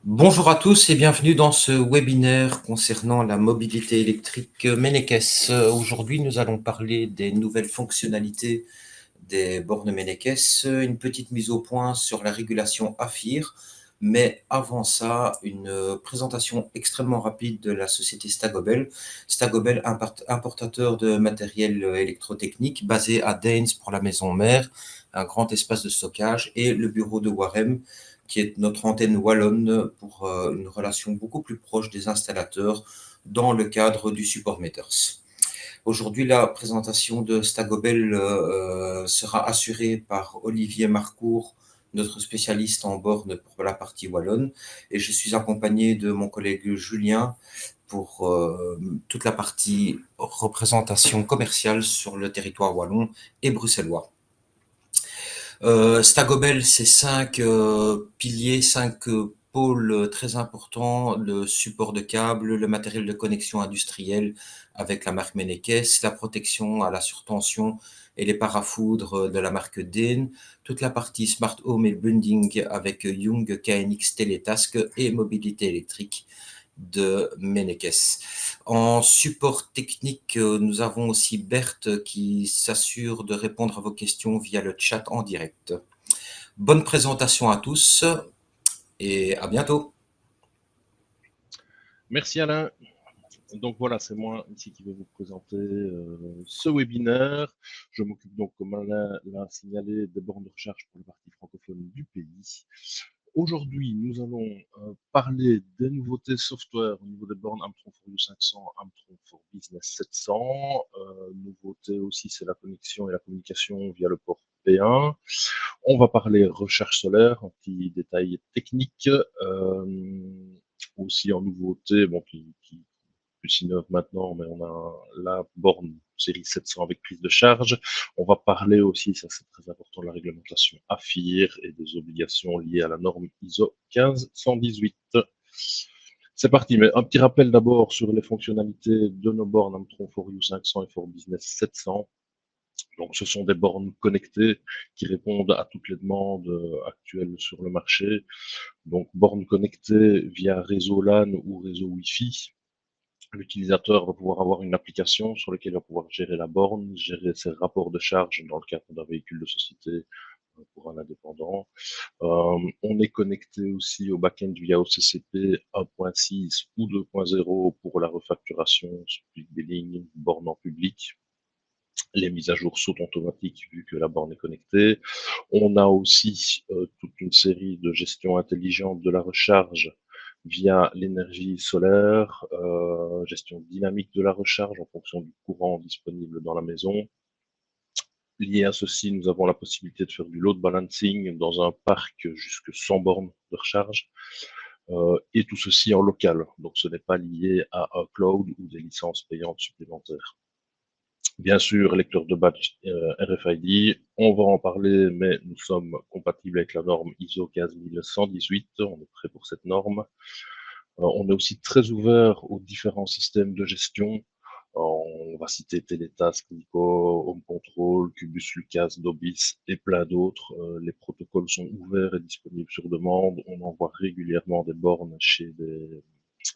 Bonjour à tous et bienvenue dans ce webinaire concernant la mobilité électrique Mennekes. Aujourd'hui, nous allons parler des nouvelles fonctionnalités des bornes Mennekes, une petite mise au point sur la régulation AFIR, mais avant ça, une présentation extrêmement rapide de la société Stagobel. Stagobel, importateur de matériel électrotechnique basé à Daines pour la maison mère, un grand espace de stockage, et le bureau de Warem, qui est notre antenne wallonne pour une relation beaucoup plus proche des installateurs dans le cadre du support Meters. Aujourd'hui, la présentation de Stagobel sera assurée par Olivier Marcourt, notre spécialiste en borne pour la partie wallonne, et je suis accompagné de mon collègue Julien pour toute la partie représentation commerciale sur le territoire wallon et bruxellois. Stagobel, c'est cinq piliers, cinq pôles très importants: le support de câbles, le matériel de connexion industrielle avec la marque Mennekes, la protection à la surtension et les parafoudres de la marque Dehn, toute la partie smart home et bunding avec Young KNX Teletask et mobilité électrique de Mennekes. En support technique, nous avons aussi Berthe qui s'assure de répondre à vos questions via le chat en direct. Bonne présentation à tous et à bientôt. Merci Alain. Donc voilà, c'est moi ici qui vais vous présenter ce webinaire. Je m'occupe donc, comme Alain l'a signalé, des bornes de recharge pour la partie francophone du pays. Aujourd'hui, nous allons parler des nouveautés software au niveau des bornes Amtron for You 500, Amtron for Business 700. Nouveauté aussi, c'est la connexion et la communication via le port P1. On va parler recherche solaire, un petit détail technique. Aussi en nouveauté, bon, qui plus innove maintenant, mais on a la borne série 700 avec prise de charge. On va parler aussi, ça c'est très important, de la réglementation AFIR et des obligations liées à la norme ISO 15118. C'est parti, mais un petit rappel d'abord sur les fonctionnalités de nos bornes Amtron for You 500 et for Business 700. Donc, ce sont des bornes connectées qui répondent à toutes les demandes actuelles sur le marché. Donc, bornes connectées via réseau LAN ou réseau Wi-Fi. L'utilisateur va pouvoir avoir une application sur laquelle il va pouvoir gérer la borne, gérer ses rapports de charge dans le cadre d'un véhicule de société pour un indépendant. On est connecté aussi au back-end via OCCP 1.6 ou 2.0 pour la refacturation, split billing, borne en public. Les mises à jour sont automatiques vu que la borne est connectée. On a aussi toute une série de gestions intelligentes de la recharge via l'énergie solaire, gestion dynamique de la recharge en fonction du courant disponible dans la maison. Lié à ceci, nous avons la possibilité de faire du load balancing dans un parc jusque 100 bornes de recharge, et tout ceci en local. Donc ce n'est pas lié à un cloud ou des licences payantes supplémentaires. Bien sûr, lecteur de badge RFID, on va en parler, mais nous sommes compatibles avec la norme ISO 15118, on est prêt pour cette norme. On est aussi très ouvert aux différents systèmes de gestion. On va citer Teletask, Nico, Home Control, Cubus, Lucas, Dobis et plein d'autres. Les protocoles sont ouverts et disponibles sur demande. On envoie régulièrement des bornes chez des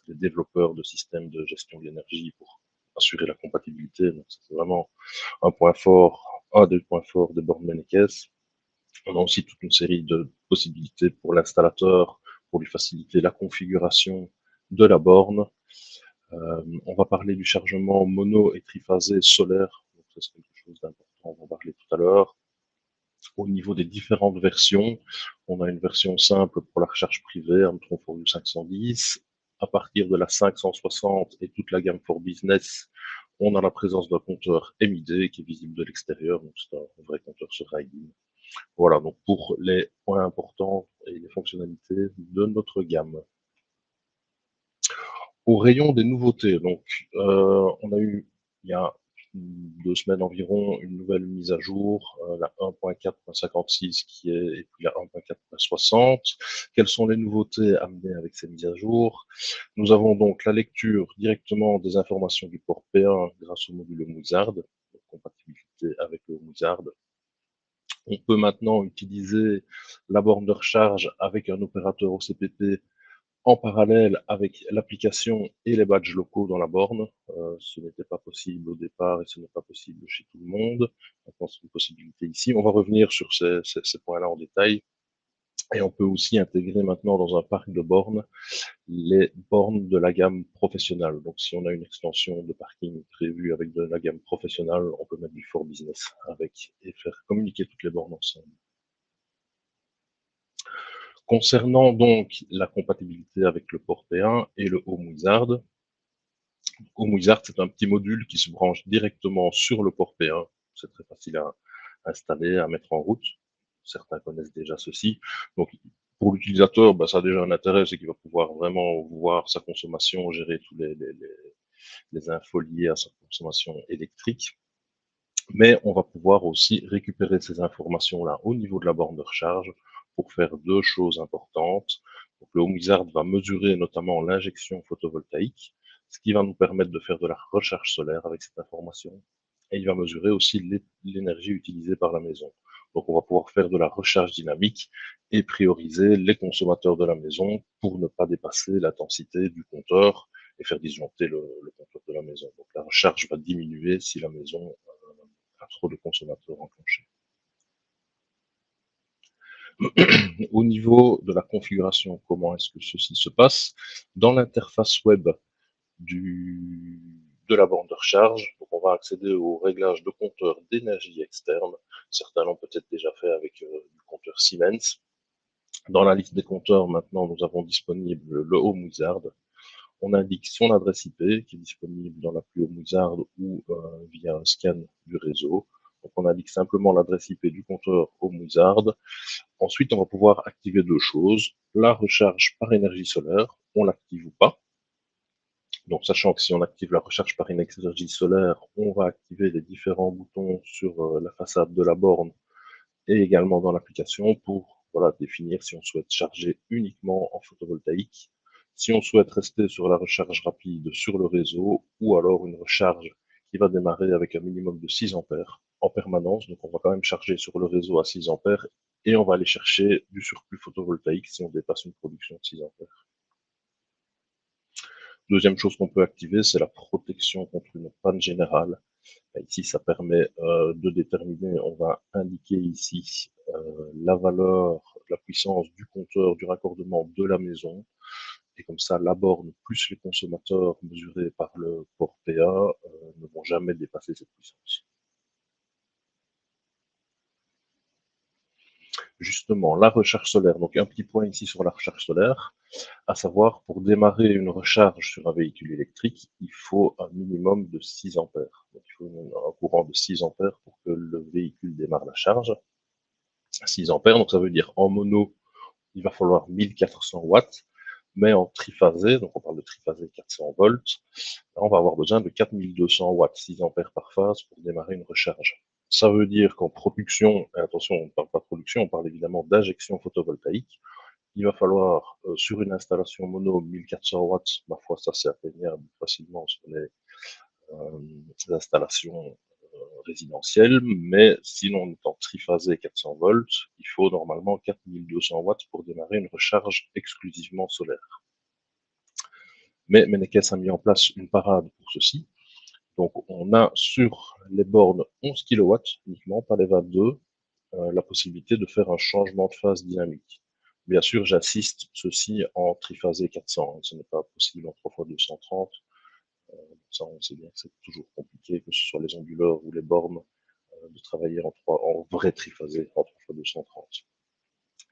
développeurs de systèmes de gestion de l'énergie pour assurer la compatibilité. Donc, c'est vraiment un point fort, un des points forts des bornes Mennekes. On a aussi toute une série de possibilités pour l'installateur pour lui faciliter la configuration de la borne. On va parler du chargement mono et triphasé solaire. Donc, c'est quelque chose d'important, on va en parler tout à l'heure. Au niveau des différentes versions, on a une version simple pour la recharge privée, Amtron for You 510. À partir de la 560 et toute la gamme for Business, on a la présence d'un compteur MID qui est visible de l'extérieur, donc c'est un vrai compteur sur rail. Voilà, donc pour les points importants et les fonctionnalités de notre gamme. Au rayon des nouveautés, donc on a eu il y a 2 semaines environ une nouvelle mise à jour, la 1.4.56 qui est et puis la 1.4.60. Quelles sont les nouveautés amenées avec ces mises à jour? Nous avons donc la lecture directement des informations du port P1 grâce au module Mozart, compatibilité avec le Mozart. On peut maintenant utiliser la borne de recharge avec un opérateur OCPP En parallèle avec l'application et les badges locaux dans la borne. Ce n'était pas possible au départ et ce n'est pas possible chez tout le monde. Maintenant, c'est une possibilité ici. On va revenir sur ces points-là en détail. Et on peut aussi intégrer maintenant dans un parc de bornes les bornes de la gamme professionnelle. Donc, si on a une extension de parking prévue avec de la gamme professionnelle, on peut mettre du For Business avec et faire communiquer toutes les bornes ensemble. Concernant donc la compatibilité avec le port P1 et le Home Wizard, Home Wizard, c'est un petit module qui se branche directement sur le port P1. C'est très facile à installer, à mettre en route. Certains connaissent déjà ceci. Donc, pour l'utilisateur, bah, ça a déjà un intérêt, c'est qu'il va pouvoir vraiment voir sa consommation, gérer tous les infos liées à sa consommation électrique. Mais on va pouvoir aussi récupérer ces informations-là au niveau de la borne de recharge pour faire deux choses importantes. Donc, le Home Wizard va mesurer notamment l'injection photovoltaïque, ce qui va nous permettre de faire de la recharge solaire avec cette information. Et il va mesurer aussi l'énergie utilisée par la maison. Donc, on va pouvoir faire de la recharge dynamique et prioriser les consommateurs de la maison pour ne pas dépasser l'intensité du compteur et faire disjoncter le compteur de la maison. Donc, la recharge va diminuer si la maison a trop de consommateurs enclenchés. Au niveau de la configuration, comment est-ce que ceci se passe? Dans l'interface web de la borne de recharge, donc on va accéder au réglage de compteur d'énergie externe. Certains l'ont peut-être déjà fait avec du compteur Siemens. Dans la liste des compteurs, maintenant, nous avons disponible le Home Wizard. On indique son adresse IP qui est disponible dans l'appli Home Wizard ou via un scan du réseau. Donc on indique simplement l'adresse IP du compteur Home Wizard. Ensuite, on va pouvoir activer deux choses. La recharge par énergie solaire, on l'active ou pas. Donc, sachant que si on active la recharge par énergie solaire, on va activer les différents boutons sur la façade de la borne et également dans l'application pour voilà, définir si on souhaite charger uniquement en photovoltaïque, si on souhaite rester sur la recharge rapide sur le réseau ou alors une recharge qui va démarrer avec un minimum de 6 ampères en permanence. Donc, on va quand même charger sur le réseau à 6 ampères et on va aller chercher du surplus photovoltaïque si on dépasse une production de 6 ampères. Deuxième chose qu'on peut activer, c'est la protection contre une panne générale. Ici, ça permet de déterminer, on va indiquer ici la valeur, la puissance du compteur, du raccordement de la maison. Et comme ça, la borne plus les consommateurs mesurés par le port PA ne vont jamais dépasser cette puissance. Justement, la recharge solaire. Donc, un petit point ici sur la recharge solaire, à savoir, pour démarrer une recharge sur un véhicule électrique, il faut un minimum de 6 ampères. Donc, il faut un courant de 6 ampères pour que le véhicule démarre la charge. 6 ampères, donc ça veut dire en mono, il va falloir 1400 watts, mais en triphasé, donc on parle de triphasé 400 volts, on va avoir besoin de 4200 watts, 6 ampères par phase pour démarrer une recharge. Ça veut dire qu'en production, et attention, on ne parle pas de production, on parle évidemment d'injection photovoltaïque, il va falloir, sur une installation mono, 1400 watts, ma foi, ça c'est atteignable facilement sur les installations résidentielles, mais sinon on est en triphasé 400 volts, il faut normalement 4200 watts pour démarrer une recharge exclusivement solaire. Mais Menekes a mis en place une parade pour ceci. Donc on a sur les bornes 11 kW uniquement, pas les 22, la possibilité de faire un changement de phase dynamique. Bien sûr, j'assiste ceci en triphasé 400, ce n'est pas possible en 3x230. Ça, on sait bien que c'est toujours compliqué, que ce soit les onduleurs ou les bornes, de travailler en vrai triphasé, en 3x230.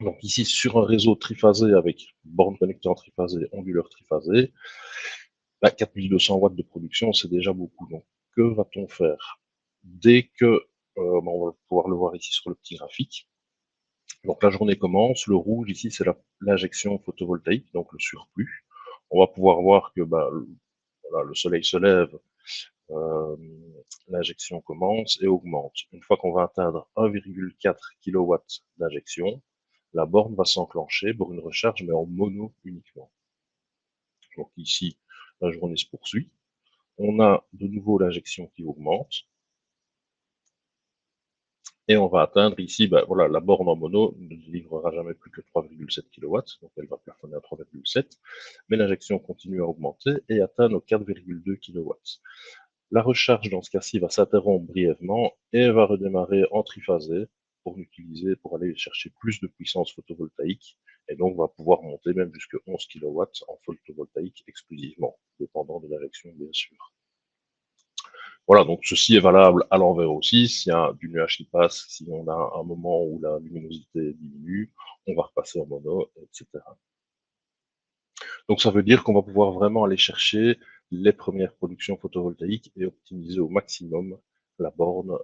Donc ici, sur un réseau triphasé avec borne connectée en triphasé, onduleur triphasé, 4200 watts de production, c'est déjà beaucoup. Donc, que va-t-on faire? Dès que, on va pouvoir le voir ici sur le petit graphique. Donc, la journée commence. Le rouge, ici, c'est l'injection photovoltaïque, donc le surplus. On va pouvoir voir que voilà, le soleil se lève, l'injection commence et augmente. Une fois qu'on va atteindre 1,4 kW d'injection, la borne va s'enclencher pour une recharge, mais en mono uniquement. Donc ici, la journée se poursuit. On a de nouveau l'injection qui augmente. Et on va atteindre ici, voilà, la borne en mono ne délivrera jamais plus que 3,7 kW, donc elle va plafonner à 3,7, mais l'injection continue à augmenter et atteint nos 4,2 kW. La recharge dans ce cas-ci va s'interrompre brièvement et va redémarrer en triphasé pour l'utiliser, pour aller chercher plus de puissance photovoltaïque, et donc va pouvoir monter même jusqu'à 11 kW en photovoltaïque exclusivement, dépendant de l'injection bien sûr. Voilà, donc ceci est valable à l'envers aussi. S'il y a du nuage qui passe, si on a un moment où la luminosité diminue, on va repasser en mono, etc. Donc ça veut dire qu'on va pouvoir vraiment aller chercher les premières productions photovoltaïques et optimiser au maximum la borne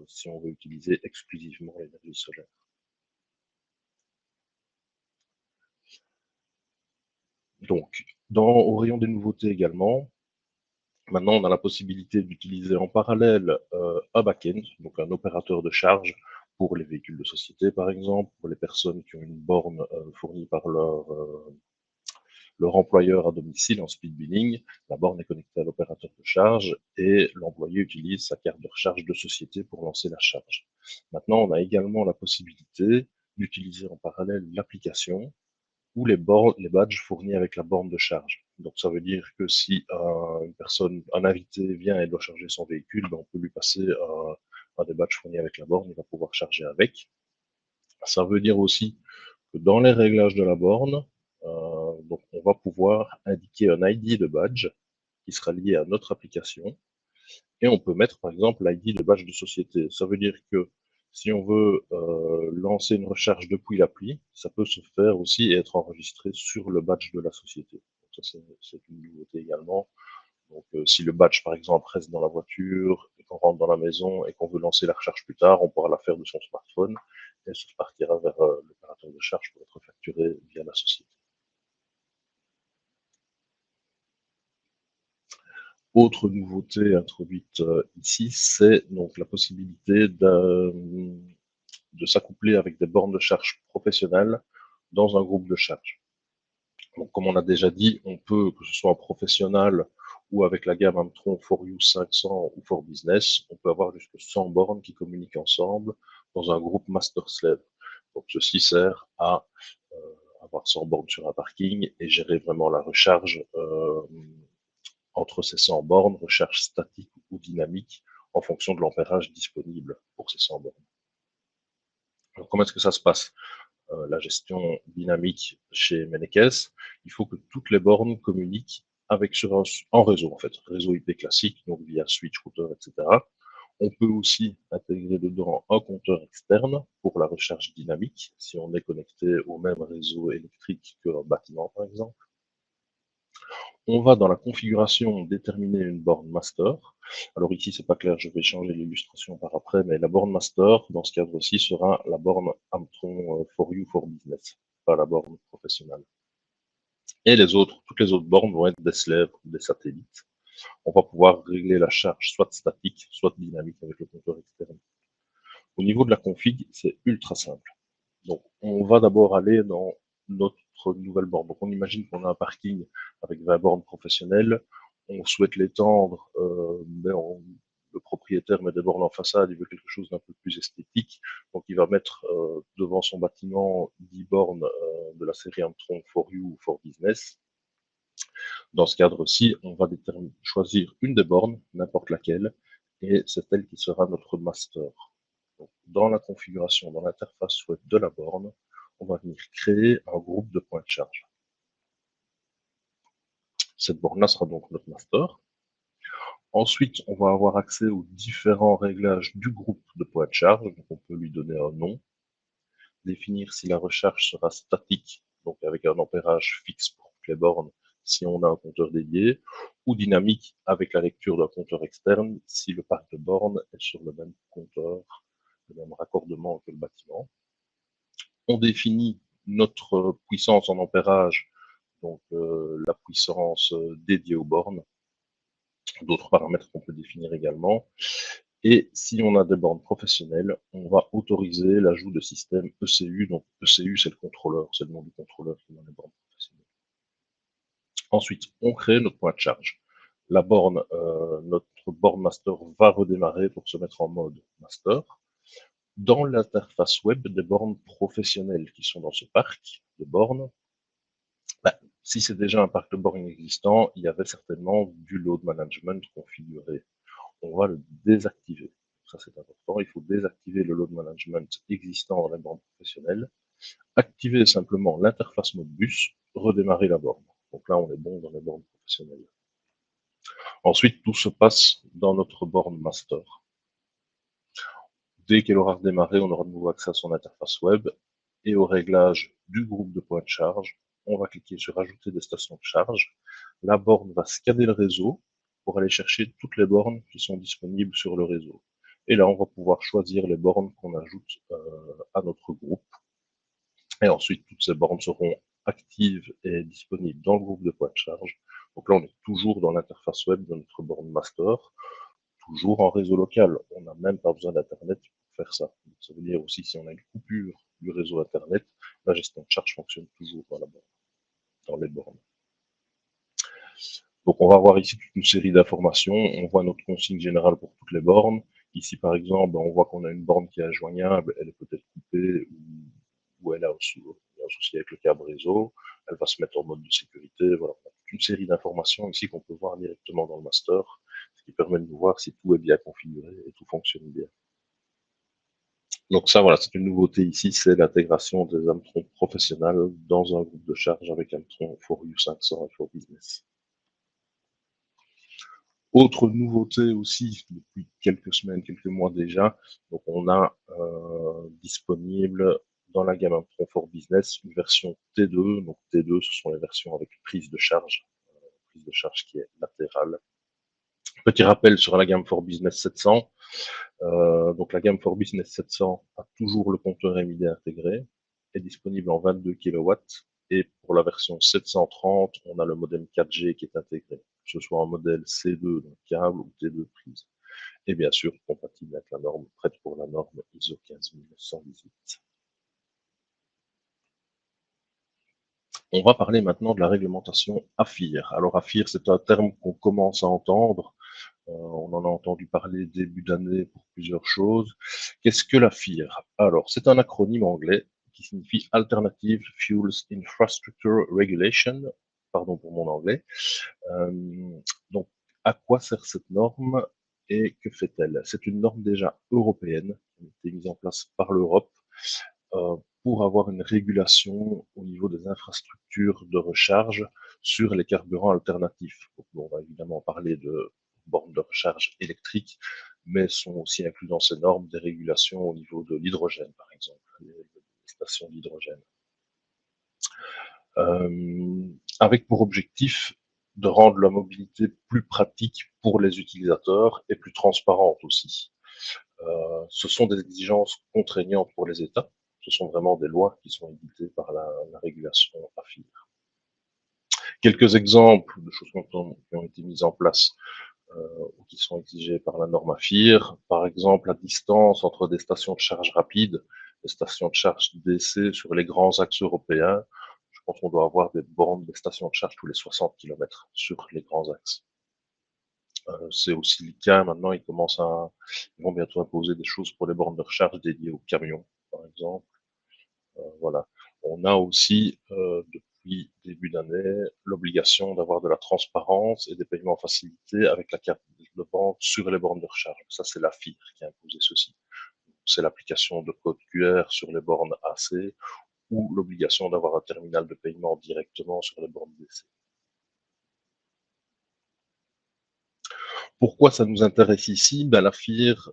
si on veut utiliser exclusivement l'énergie solaire. Donc, au rayon des nouveautés également, maintenant on a la possibilité d'utiliser en parallèle un back-end, donc un opérateur de charge pour les véhicules de société par exemple, pour les personnes qui ont une borne fournie par leur employeur à domicile en speed billing. La borne est connectée à l'opérateur de charge et l'employé utilise sa carte de recharge de société pour lancer la charge. Maintenant, on a également la possibilité d'utiliser en parallèle l'application ou les badges fournis avec la borne de charge. Donc ça veut dire que si une personne, un invité vient et doit charger son véhicule, on peut lui passer un des badges fournis avec la borne, il va pouvoir charger avec. Ça veut dire aussi que dans les réglages de la borne, donc on va pouvoir indiquer un ID de badge qui sera lié à notre application et on peut mettre par exemple l'ID de badge de société. Ça veut dire que si on veut lancer une recharge depuis l'appli, ça peut se faire aussi et être enregistré sur le badge de la société. Donc ça, c'est une nouveauté également. Donc si le badge par exemple reste dans la voiture et qu'on rentre dans la maison et qu'on veut lancer la recharge plus tard, on pourra la faire de son smartphone et se partira vers l'opérateur de charge pour être facturé via la société. Autre nouveauté introduite ici, c'est donc la possibilité de s'accoupler avec des bornes de charge professionnelles dans un groupe de charge. Donc, comme on a déjà dit, on peut, que ce soit en professionnel ou avec la gamme Amtron 4U 500 ou 4Business, on peut avoir jusqu'à 100 bornes qui communiquent ensemble dans un groupe master-slave. Donc, ceci sert à avoir 100 bornes sur un parking et gérer vraiment la recharge entre ces 100 bornes, recharge statique ou dynamique, en fonction de l'ampérage disponible pour ces 100 bornes. Alors, comment est-ce que ça se passe la gestion dynamique chez Mennekes? Il faut que toutes les bornes communiquent avec en réseau, en fait, réseau IP classique, donc via switch, routeur, etc. On peut aussi intégrer dedans un compteur externe pour la recharge dynamique, si on est connecté au même réseau électrique qu'un bâtiment, par exemple. On va dans la configuration déterminer une borne master. Alors ici, c'est pas clair, je vais changer l'illustration par après, mais la borne master, dans ce cadre-ci, sera la borne Amtron 4U 4Business, pas la borne professionnelle. Et toutes les autres bornes vont être des slabs ou des satellites. On va pouvoir régler la charge soit statique, soit dynamique avec le compteur externe. Au niveau de la config, c'est ultra simple. Donc, on va d'abord aller dans notre nouvelle borne. Donc, on imagine qu'on a un parking avec 20 bornes professionnelles. On souhaite l'étendre, le propriétaire met des bornes en façade, il veut quelque chose d'un peu plus esthétique. Donc, il va mettre devant son bâtiment 10 bornes de la série Amtron 4U ou 4Business. Dans ce cadre-ci, on va choisir une des bornes, n'importe laquelle, et c'est elle qui sera notre master. Donc, dans la configuration, dans l'interface web de la borne, on va venir créer un groupe de points de charge. Cette borne-là sera donc notre master. Ensuite, on va avoir accès aux différents réglages du groupe de points de charge. Donc, on peut lui donner un nom, définir si la recharge sera statique, donc avec un ampérage fixe pour toutes les bornes, si on a un compteur dédié, ou dynamique avec la lecture d'un compteur externe, si le parc de bornes est sur le même compteur, le même raccordement que le bâtiment. On définit notre puissance en ampérage, donc la puissance dédiée aux bornes, d'autres paramètres qu'on peut définir également. Et si on a des bornes professionnelles, on va autoriser l'ajout de systèmes ECU. Donc ECU, c'est le contrôleur, c'est le nom du contrôleur qui est dans les bornes professionnelles. Ensuite, on crée notre point de charge. La borne, notre borne master va redémarrer pour se mettre en mode master. Dans l'interface web des bornes professionnelles qui sont dans ce parc de bornes, bah, si c'est déjà un parc de bornes existant, il y avait certainement du load management configuré. On va le désactiver. Ça, c'est important. Il faut désactiver le load management existant dans les bornes professionnelles, activer simplement l'interface Modbus, redémarrer la borne. Donc là, on est bon dans les bornes professionnelles. Ensuite, tout se passe dans notre borne master. Dès qu'elle aura redémarré, on aura de nouveau accès à son interface web et au réglage du groupe de points de charge. On va cliquer sur ajouter des stations de charge. La borne va scanner le réseau pour aller chercher toutes les bornes qui sont disponibles sur le réseau. Et là, on va pouvoir choisir les bornes qu'on ajoute à notre groupe. Et ensuite, toutes ces bornes seront actives et disponibles dans le groupe de points de charge. Donc là, on est toujours dans l'interface web de notre borne master, toujours en réseau local. On n'a même pas besoin d'Internet pour faire ça. Donc, ça veut dire aussi, si on a une coupure du réseau Internet, la gestion de charge fonctionne toujours dans la borne, dans les bornes. Donc, on va voir ici toute une série d'informations. On voit notre consigne générale pour toutes les bornes. Ici, par exemple, on voit qu'on a une borne qui est injoignable. Elle est peut-être coupée ou elle a aussi un souci avec le câble réseau. Elle va se mettre en mode de sécurité. Voilà. On a toute une série d'informations ici qu'on peut voir directement dans le master, ce qui permet de nous voir si tout est bien configuré et tout fonctionne bien. Donc ça, voilà, c'est une nouveauté ici, c'est l'intégration des Amtron professionnels dans un groupe de charge avec Amtron For You 500 et For Business. Autre nouveauté aussi, depuis quelques semaines, quelques mois déjà, donc on a disponible dans la gamme Amtron For Business une version T2. Donc T2, ce sont les versions avec prise de charge qui est latérale. Petit rappel sur la gamme For Business 700. Donc la gamme For Business 700 a toujours le compteur MID intégré, est disponible en 22 kW. Et pour la version 730, on a le modem 4G qui est intégré, que ce soit en modèle C2, donc câble, ou T2 prise. Et bien sûr, compatible avec la norme, prête pour la norme ISO 15118. On va parler maintenant de la réglementation AFIR. Alors AFIR, c'est un terme qu'on commence à entendre. On en a entendu parler début d'année pour plusieurs choses. Qu'est-ce que la FIR? Alors, c'est un acronyme anglais qui signifie Alternative Fuels Infrastructure Regulation. Pardon pour mon anglais. Donc, à quoi sert cette norme et que fait-elle? C'est une norme déjà européenne qui a été mise en place par l'Europe pour avoir une régulation au niveau des infrastructures de recharge sur les carburants alternatifs. Donc, on va évidemment parler de bornes de recharge électriques, mais sont aussi inclus dans ces normes des régulations au niveau de l'hydrogène, par exemple, les stations d'hydrogène. Avec pour objectif de rendre la mobilité plus pratique pour les utilisateurs et plus transparente aussi. Ce sont des exigences contraignantes pour les États. Ce sont vraiment des lois qui sont éditées par la régulation AFIR. Quelques exemples de choses qui ont été mises en place ou qui sont exigées par la norme AFIR. Par exemple, la distance entre des stations de charge rapide, des stations de charge DC sur les grands axes européens. Je pense qu'on doit avoir des bornes, des stations de charge tous les 60 km sur les grands axes. C'est aussi le cas maintenant, ils vont bientôt imposer des choses pour les bornes de recharge dédiées aux camions, par exemple. Voilà. On a aussi, depuis début d'année, l'obligation d'avoir de la transparence et des paiements facilités avec la carte de banque sur les bornes de recharge. Ça, c'est la FIR qui a imposé ceci. C'est l'application de code QR sur les bornes AC ou l'obligation d'avoir un terminal de paiement directement sur les bornes DC. Pourquoi ça nous intéresse ici? Ben, la FIR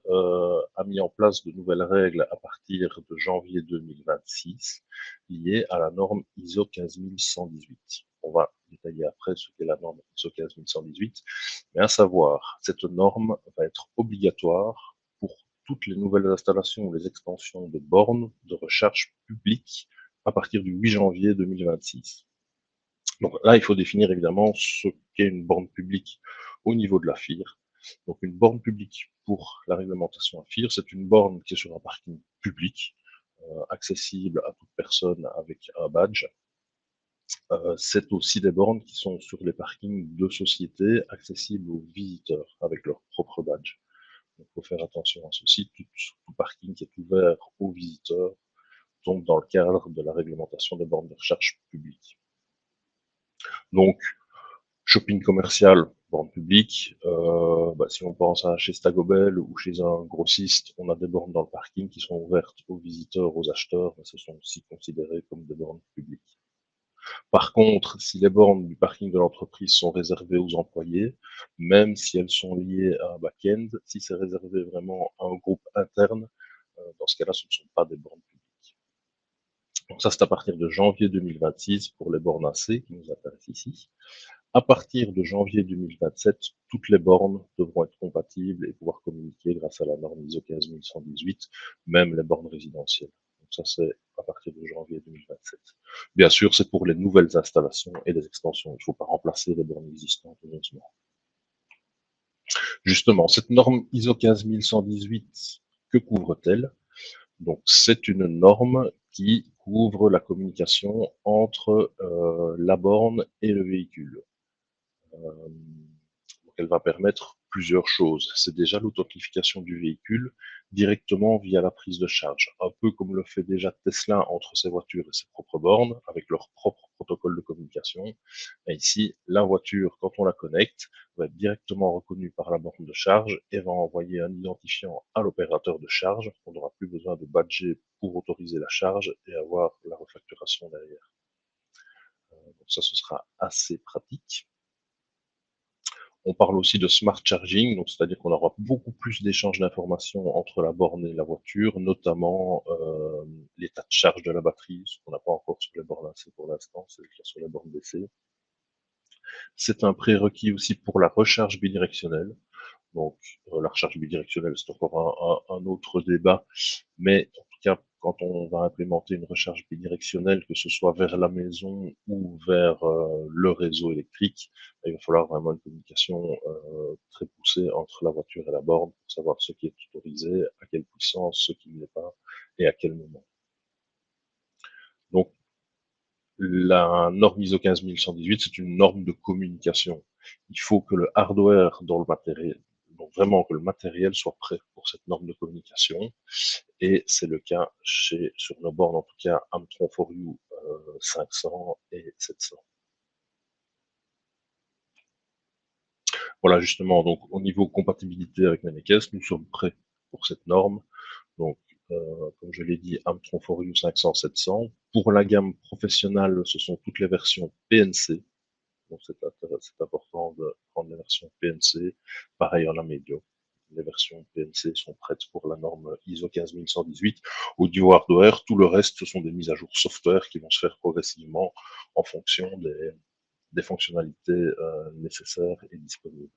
a mis en place de nouvelles règles à partir de janvier 2026 liées à la norme ISO 15118. On va détailler après ce qu'est la norme ISO 15118, mais à savoir, cette norme va être obligatoire pour toutes les nouvelles installations ou les extensions de bornes de recharge publiques à partir du 8 janvier 2026. Donc là, il faut définir évidemment ce qu'est une borne publique au niveau de la FIR. Donc une borne publique pour la réglementation AFIR, c'est une borne qui est sur un parking public, accessible à toute personne avec un badge. C'est aussi des bornes qui sont sur les parkings de sociétés, accessibles aux visiteurs avec leur propre badge. Il faut faire attention à ceci. Tout parking qui est ouvert aux visiteurs tombe dans le cadre de la réglementation des bornes de recharge publiques. Donc, shopping commercial, borne publique. Si on pense à chez Stagobel ou chez un grossiste, on a des bornes dans le parking qui sont ouvertes aux visiteurs, aux acheteurs, mais ce sont aussi considérées comme des bornes publiques. Par contre, si les bornes du parking de l'entreprise sont réservées aux employés, même si elles sont liées à un back-end, si c'est réservé vraiment à un groupe interne, dans ce cas-là, ce ne sont pas des bornes publiques. Donc ça, c'est à partir de janvier 2026 pour les bornes AC qui nous intéressent ici. À partir de janvier 2027, toutes les bornes devront être compatibles et pouvoir communiquer grâce à la norme ISO 15118, même les bornes résidentielles. Donc ça, c'est à partir de janvier 2027. Bien sûr, c'est pour les nouvelles installations et les extensions. Il ne faut pas remplacer les bornes existantes, heureusement. Justement, cette norme ISO 15118, que couvre-t-elle? Donc, c'est une norme qui couvre la communication entre la borne et le véhicule. Donc elle va permettre plusieurs choses. C'est déjà l'authentification du véhicule directement via la prise de charge, un peu comme le fait déjà Tesla entre ses voitures et ses propres bornes, avec leur propre protocole de communication. Et ici, la voiture, quand on la connecte, va être directement reconnue par la borne de charge et va envoyer un identifiant à l'opérateur de charge. On n'aura plus besoin de badger pour autoriser la charge et avoir la refacturation derrière. Donc ça, ce sera assez pratique. On parle aussi de smart charging, donc c'est-à-dire qu'on aura beaucoup plus d'échanges d'informations entre la borne et la voiture, notamment l'état de charge de la batterie, ce qu'on n'a pas encore sur les bornes AC pour l'instant, c'est le cas sur les bornes DC. C'est un prérequis aussi pour la recharge bidirectionnelle. Donc la recharge bidirectionnelle, c'est encore un autre débat, mais en tout cas, quand on va implémenter une recharge bidirectionnelle, que ce soit vers la maison ou vers le réseau électrique, il va falloir vraiment une communication très poussée entre la voiture et la borne pour savoir ce qui est autorisé, à quelle puissance, ce qui ne l'est pas et à quel moment. Donc la norme ISO 15118, c'est une norme de communication. Il faut que le hardware dans le matériel, donc vraiment que le matériel soit prêt pour cette norme de communication. Et c'est le cas sur nos bornes, en tout cas, Am4U 500 et 700. Voilà, justement, donc au niveau compatibilité avec Mennekes, nous sommes prêts pour cette norme. Donc, comme je l'ai dit, Am4U 500, 700. Pour la gamme professionnelle, ce sont toutes les versions PNC. Donc, c'est important de prendre les versions PNC. Pareil en Amedio. Les versions PNC sont prêtes pour la norme ISO 15118. Au niveau hardware, tout le reste, ce sont des mises à jour software qui vont se faire progressivement en fonction des fonctionnalités nécessaires et disponibles.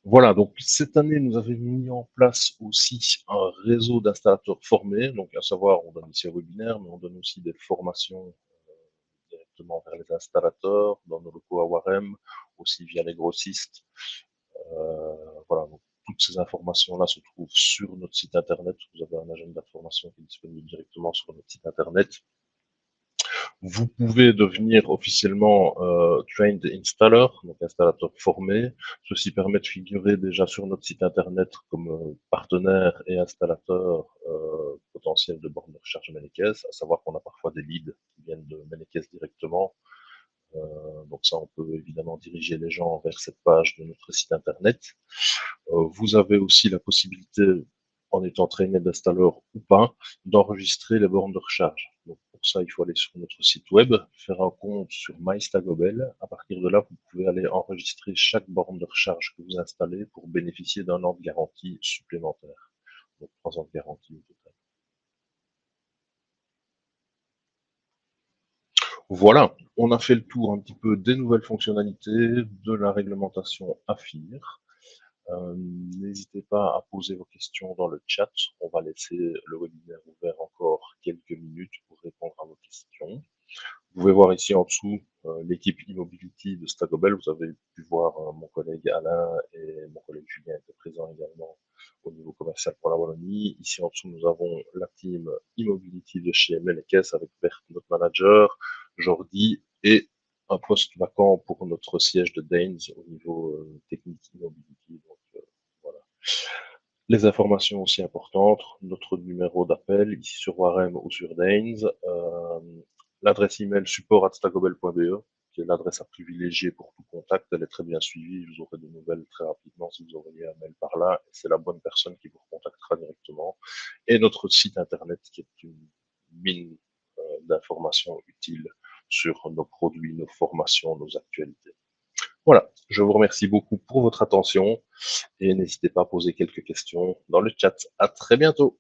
Voilà, donc cette année, nous avons mis en place aussi un réseau d'installateurs formés, donc à savoir, on donne ici un webinaire, mais on donne aussi des formations directement vers les installateurs, dans nos locaux à Warem, aussi via les grossistes. Voilà, donc toutes ces informations-là se trouvent sur notre site internet. Vous avez un agenda de formation qui est disponible directement sur notre site internet. Vous pouvez devenir officiellement Trained Installer, donc installateur formé. Ceci permet de figurer déjà sur notre site internet comme partenaire et installateur potentiel de bornes de recharge Mennekes, à savoir qu'on a parfois des leads qui viennent de Mennekes directement. Donc ça, on peut évidemment diriger les gens vers cette page de notre site internet. Vous avez aussi la possibilité, en étant traîné d'installer ou pas, d'enregistrer les bornes de recharge. Donc pour ça, il faut aller sur notre site web, faire un compte sur MyStagobel. À partir de là, vous pouvez aller enregistrer chaque borne de recharge que vous installez pour bénéficier d'un an de garantie supplémentaire. Donc 3 ans de garantie au total. Voilà, on a fait le tour un petit peu des nouvelles fonctionnalités, de la réglementation AFIR. N'hésitez pas à poser vos questions dans le chat. On va laisser le webinaire ouvert encore quelques minutes pour répondre à vos questions. Vous pouvez voir ici en dessous l'équipe e-mobility de Stagobel. Vous avez pu voir mon collègue Alain et mon collègue Julien étaient présents également au niveau commercial pour la Wallonie. Ici en dessous, nous avons la team e-mobility de chez Mennekes avec Bert, notre manager, Jordi et un poste vacant pour notre siège de Daines au niveau technique immobility. Donc, voilà. Les informations aussi importantes, notre numéro d'appel ici sur Warem ou sur Daines, l'adresse email support@stagobel.be, qui est l'adresse à privilégier pour tout contact. Elle est très bien suivie. Vous aurez des nouvelles très rapidement si vous envoyez un mail par là. C'est la bonne personne qui vous contactera directement. Et notre site internet qui est une mine d'informations utiles sur nos produits, nos formations, nos actualités. Voilà, je vous remercie beaucoup pour votre attention et n'hésitez pas à poser quelques questions dans le chat. À très bientôt.